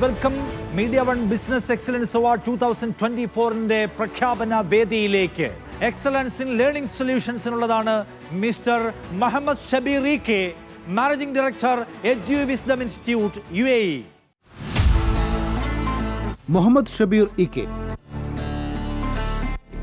Welcome media one business excellence award 2024 പ്രഖ്യാപന വേദിയിലേക്ക്. Excellence in learning സൊല്യൂഷൻസിനുള്ളതാണ് mister Muhammad Shabeer E K, managing director Eduwisdom institute UAE. Muhammad Shabeer E K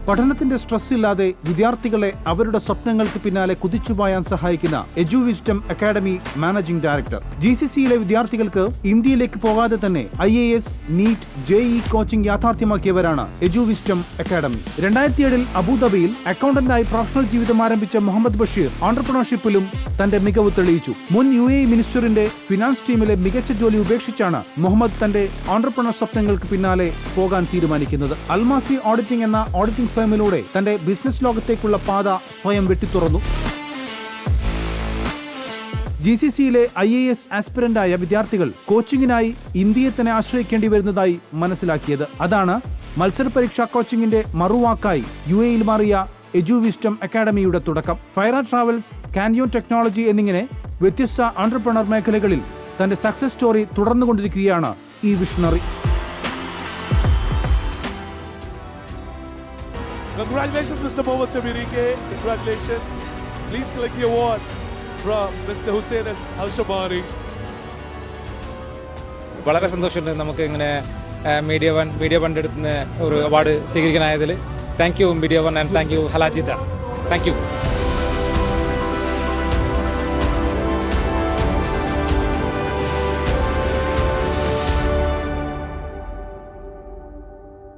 പഠനത്തിന്റെ stress ഇല്ലാതെ വിദ്യാർത്ഥികളെ അവരുടെ സ്വപ്നങ്ങൾക്ക് പിന്നാലെ കുതിച്ചുപായാൻ സഹായിക്കുന്ന എഡ്യൂവിസ്ഡം അക്കാഡമി മാനേജിംഗ് ഡയറക്ടർ. GCCയിലെ വിദ്യാർത്ഥികൾക്ക് ഇന്ത്യയിലേക്ക് പോകാതെ തന്നെ IAS, NEET, JEE കോച്ചിംഗ് യാഥാർത്ഥ്യമാക്കിയവരാണ് എഡ്യൂവിസ്ഡം അക്കാഡമി. 2007 അബുദാബിയിൽ അക്കൗണ്ടന്റായി പ്രൊഫഷണൽ ജീവിതം ആരംഭിച്ച മുഹമ്മദ് ബഷീർ ഓൺട്രപ്രണർഷിപ്പിലും തന്റെ മികവ് തെളിയിച്ചു. മുൻ UAE മിനിസ്റ്ററിന്റെ ഫിനാൻസ് ടീമിലെ മികച്ച ജോലി ഉപേക്ഷിച്ചാണ് മുഹമ്മദ് തന്റെ ഓൺട്രപ്രണർ സ്വപ്നങ്ങൾക്ക് പിന്നാലെ പോകാൻ തീരുമാനിക്കുന്നത്. അൽമാസി ഓഡിറ്റിംഗ് എന്ന ഓഡിറ്റിംഗ് ഫേമിലൂടെ തന്റെ ബിസിനസ് ലോകത്തേക്കുള്ള പാത സ്വയം വെട്ടിത്തുറന്നു. GCCയിലെ IAS ആസ്പിരന്റായ വിദ്യാർത്ഥികൾ കോച്ചിങ്ങിനായി ഇന്ത്യയെ തന്നെ ആശ്രയിക്കേണ്ടി വരുന്നതായി മനസ്സിലാക്കിയത്. അതാണ് മത്സരപരീക്ഷാ കോച്ചിങ്ങിന്റെ മറുവാക്കായി UAEയിൽ മാറിയ എഡ്യൂവിസ്ഡം അക്കാഡമിയുടെ തുടക്കം. ഫൈറ ട്രാവൽസ്, കാൻയോൺ ടെക്നോളജി എന്നിങ്ങനെ വ്യത്യസ്ത ഓൺട്രപ്രണർ മേഖലകളിൽ തന്റെ സക്സസ് സ്റ്റോറി തുടർന്നുകൊണ്ടിരിക്കുകയാണ് ഈ visionary. Congratulations, Mr. Mohammad Shabir E.K. Congratulations. Please collect the award from Mr. Hussein Al-Shabari. വളരെ സന്തോഷമുണ്ട് നമുക്ക് ഇങ്ങനെ മീഡിയ വണ്ണിൻ്റെ അടുത്ത് നിന്ന് ഒരു അവാർഡ് സ്വീകരിക്കാനായതിൽ. Thank you media one and thank you ഹലാജിത്ത. Thank U.